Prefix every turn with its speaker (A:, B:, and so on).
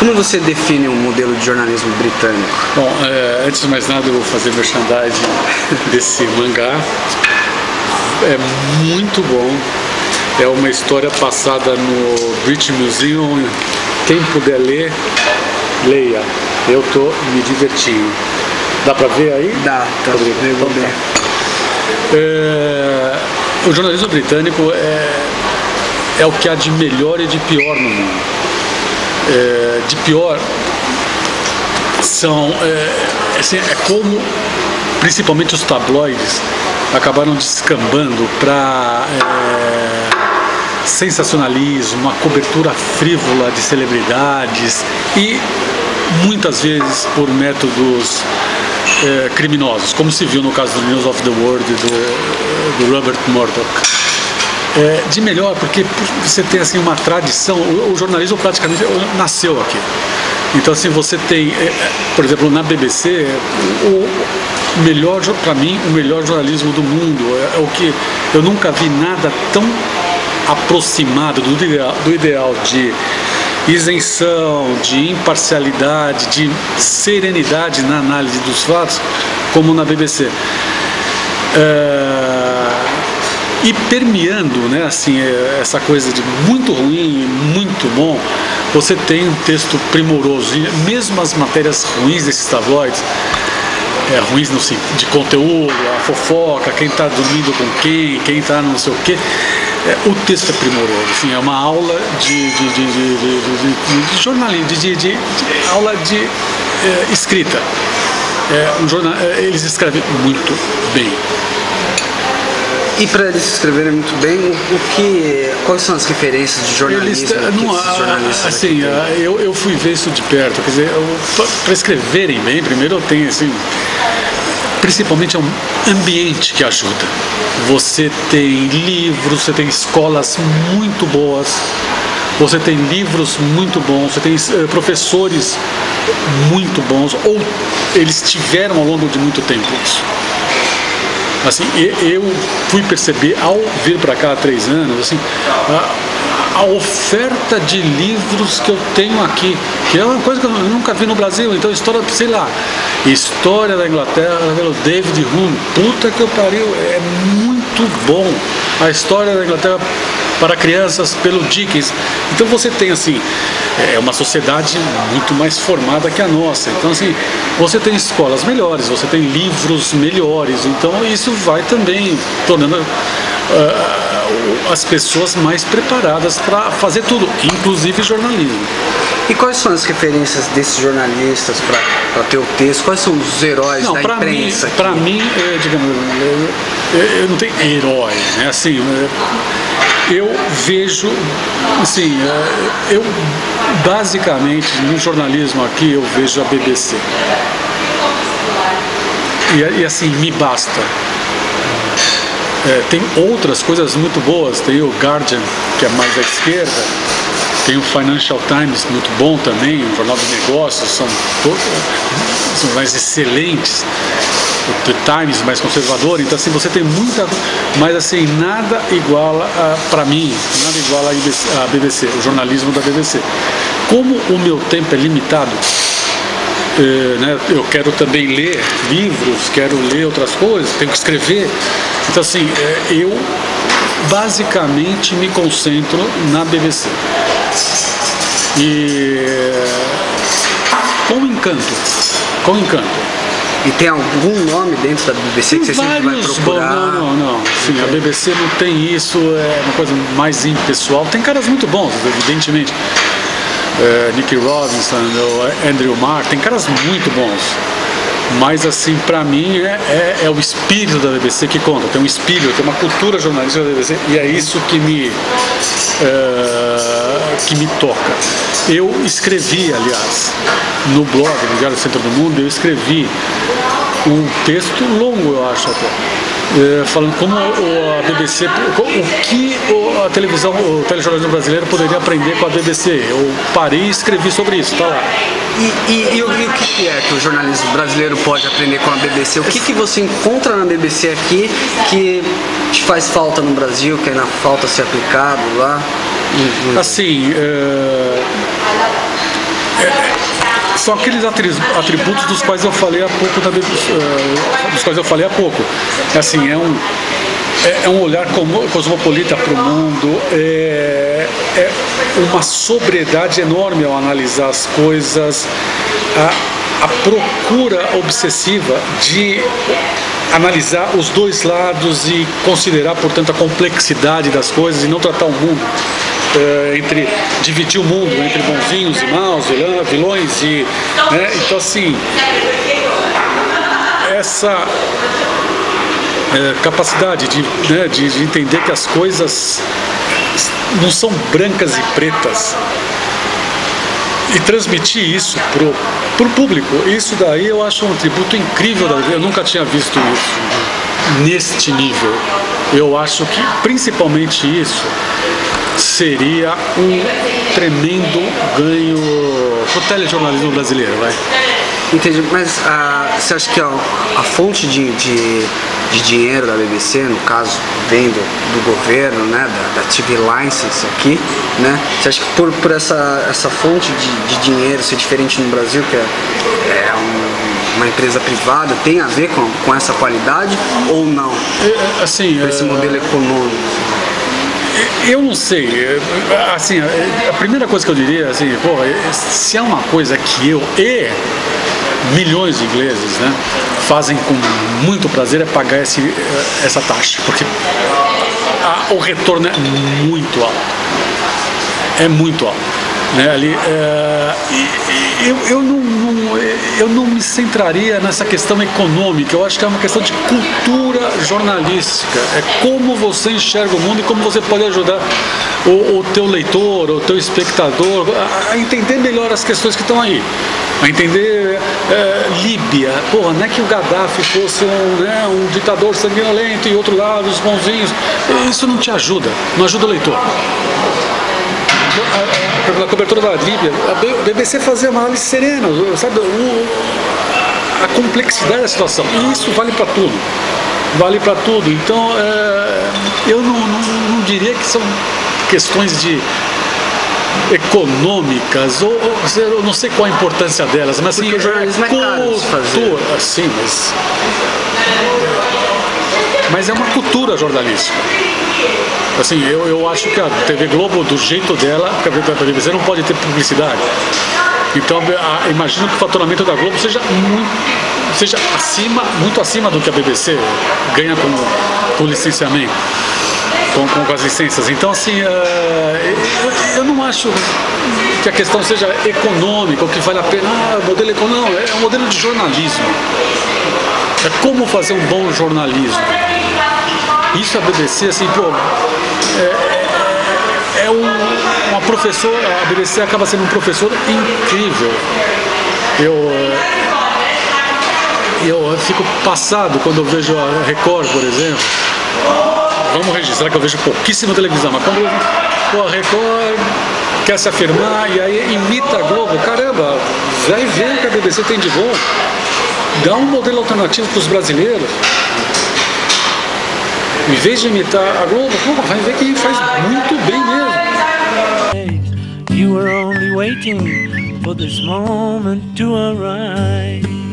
A: Como você define um modelo de jornalismo britânico?
B: Bom, antes de mais nada eu vou fazer merchandising desse mangá. É muito bom. É uma história passada no British Museum. Quem puder ler, leia. Eu tô me divertindo. Dá pra ver aí?
A: Dá, tá.
B: Então, o jornalismo britânico é o que há de melhor e de pior no mundo. De pior são como principalmente os tabloides acabaram descambando para sensacionalismo, uma cobertura frívola de celebridades e muitas vezes por métodos criminosos, como se viu no caso do News of the World do Rupert Murdoch. De melhor, porque você tem assim uma tradição, o jornalismo praticamente nasceu aqui. Então assim, você tem, por exemplo, na BBC, para mim, o melhor jornalismo do mundo, é o que eu nunca vi nada tão aproximado do ideal de isenção, de imparcialidade, de serenidade na análise dos fatos, como na BBC. E permeando, né, assim, essa coisa de muito ruim e muito bom, você tem um texto primoroso. E mesmo as matérias ruins desses tabloides, ruins no sentido de conteúdo, a fofoca, quem está dormindo com quem está não sei o quê, o texto é primoroso. Assim, é uma aula de jornalismo, de aula de escrita. Eles escrevem muito bem.
A: E para eles escreverem muito bem, quais são as referências de jornalismo?
B: Assim, eu fui ver isso de perto. Quer dizer, para escreverem bem, primeiro eu tenho assim, principalmente é um ambiente que ajuda. Você tem livros, você tem escolas muito boas, você tem livros muito bons, você tem professores muito bons, ou eles tiveram ao longo de muito tempo isso. Assim, eu fui perceber ao vir para cá há 3 anos, assim, a oferta de livros que eu tenho aqui, que é uma coisa que eu nunca vi no Brasil. Então, história da Inglaterra, pelo David Hume, puta que eu pariu, é muito bom. A história da Inglaterra para crianças pelo Dickens. Então você tem assim, uma sociedade muito mais formada que a nossa. Então assim, você tem escolas melhores, você tem livros melhores. Então isso vai também tornando as pessoas mais preparadas para fazer tudo, inclusive jornalismo.
A: E quais são as referências desses jornalistas para ter o texto? Quais são os heróis da imprensa?
B: Para mim, digamos, eu não tenho herói, né? Assim, eu vejo, assim, eu basicamente no jornalismo aqui eu vejo a BBC. E assim, me basta. Tem outras coisas muito boas, tem o Guardian, que é mais à esquerda, tem o Financial Times, muito bom também, um jornal de negócios, são mais excelentes, o The Times mais conservador. Então assim, você tem muita, mas assim, nada iguala para mim, nada iguala a BBC, o jornalismo da BBC. Como o meu tempo é limitado, né, eu quero também ler livros, quero ler outras coisas, tenho que escrever. Então assim, eu basicamente me concentro na BBC. E com encanto.
A: E tem algum nome dentro da BBC que você sempre vai procurar?
B: Não. Sim, a BBC não tem isso, é uma coisa mais impessoal. Tem caras muito bons, evidentemente. Nick Robinson, Andrew Marr, tem caras muito bons. Mas assim, pra mim é o espírito da BBC que conta. Tem um espírito, tem uma cultura jornalística da BBC, e é isso que me toca. Eu escrevi, aliás, no blog do Diário do Centro do Mundo, eu escrevi um texto longo, eu acho até, falando como a BBC, o que a televisão, o telejornalismo brasileiro poderia aprender com a BBC. Eu parei e escrevi sobre isso, tá lá.
A: E o que é que o jornalismo brasileiro pode aprender com a BBC? O que você encontra na BBC aqui que te faz falta no Brasil, que ainda falta ser aplicado lá?
B: Assim, São aqueles atributos dos quais eu falei há pouco, Assim, é um olhar cosmopolita para o mundo, é uma sobriedade enorme ao analisar as coisas, a procura obsessiva de analisar os dois lados e considerar, portanto, a complexidade das coisas e não tratar o mundo dividir o mundo entre bonzinhos e maus, vilões e, né? Então, assim, essa capacidade de entender que as coisas não são brancas e pretas e transmitir isso pro público, isso daí eu acho um atributo incrível. Eu nunca tinha visto isso neste nível. Eu acho que principalmente isso seria um tremendo ganho pro telejornalismo brasileiro, vai.
A: Entendi, mas você acha que a fonte de dinheiro da BBC, no caso, vem do governo, né, da TV License aqui, né? Você acha que por essa fonte de dinheiro ser diferente no Brasil, que é uma empresa privada, tem a ver com essa qualidade ou não?
B: Assim,
A: esse modelo econômico?
B: Eu não sei, assim, a primeira coisa que eu diria, assim, se há uma coisa que eu e milhões de ingleses, né, fazem com muito prazer, é pagar essa taxa, porque o retorno é muito alto, né, ali, eu não me centraria nessa questão econômica. Eu acho que é uma questão de cultura jornalística, é como você enxerga o mundo e como você pode ajudar o teu leitor, o teu espectador a entender melhor as questões que estão aí, a entender Líbia. Não é que o Gaddafi fosse um ditador sanguinolento e outro lado os bonzinhos. Isso não te ajuda, não ajuda o leitor. Na cobertura da Líbia, a BBC fazia uma análise serena, sabe, a complexidade da situação, e isso vale para tudo, então eu não diria que são questões econômicas, ou eu não sei qual a importância delas, mas assim, cultura, sim, mas é uma cultura jornalística. Assim, eu acho que a TV Globo, do jeito dela, a BBC não pode ter publicidade. Então, imagino que o faturamento da Globo seja muito acima do que a BBC ganha com licenciamento, com as licenças. Então, assim, eu não acho que a questão seja econômica, ou que vale a pena, modelo econômico, não, é um modelo de jornalismo. É como fazer um bom jornalismo. Isso a BBC, assim, uma professora, a BBC acaba sendo um professor incrível. Eu fico passado quando eu vejo a Record, por exemplo. Vamos registrar que eu vejo pouquíssima televisão, mas quando a Record quer se afirmar e aí imita a Globo, caramba, vai ver o que a BBC tem de bom. Dá um modelo alternativo para os brasileiros. Em vez de imitar a Globo, vai ver que faz muito bem mesmo. You were only waiting for this moment to arise.